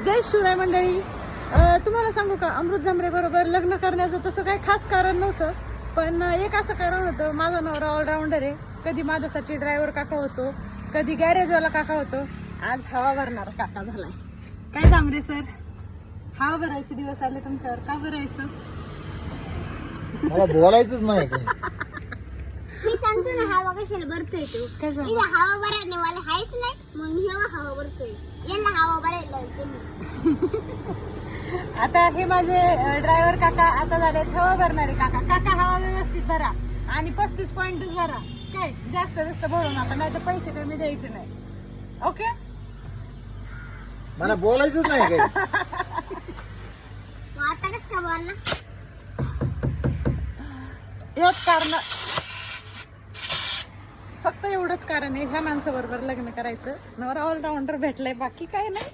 जय शिवराय मंडळी. तुम्हाला सांगू का, अमृत जांभरे बरोबर लग्न करण्याचं तसं काही खास कारण नव्हतं, पण एक असं कारण होतं. माझा नवरा ऑलराऊंडर आहे. कधी माझ्यासाठी ड्रायव्हर काका होतो, कधी गॅरेजवाला काका होतो. आज हवा भरणारा काका झालाय. काय जांभरे सर, हवा भरायचे दिवस आले तुमच्यावर. का भरायचं? मला बोलायचंच नाही काही. मी सांगतो ना हवा कशाला भरतोय तू. इथे हवा भरायला मला हायच नाही म्हणून हे हवा भरतोय. याला हवा भरायला आता हे माझे ड्रायव्हर काका आता झाले हवा भरणारे काका. काका हवा व्यवस्थित भरा आणि 35 पॉइंटच भरा. काय जास्त भरू नका, नाही तर पैसे कमी द्यायचे नाही. ओके, मला बोलायचंच नाही काही. आता कस का बोलला? हेच कारण, फक्त एवढंच कारण आहे ह्या माणसाबरोबर लग्न करायचं. नवरा ऑलराऊंडर भेटलाय, बाकी काय नाही.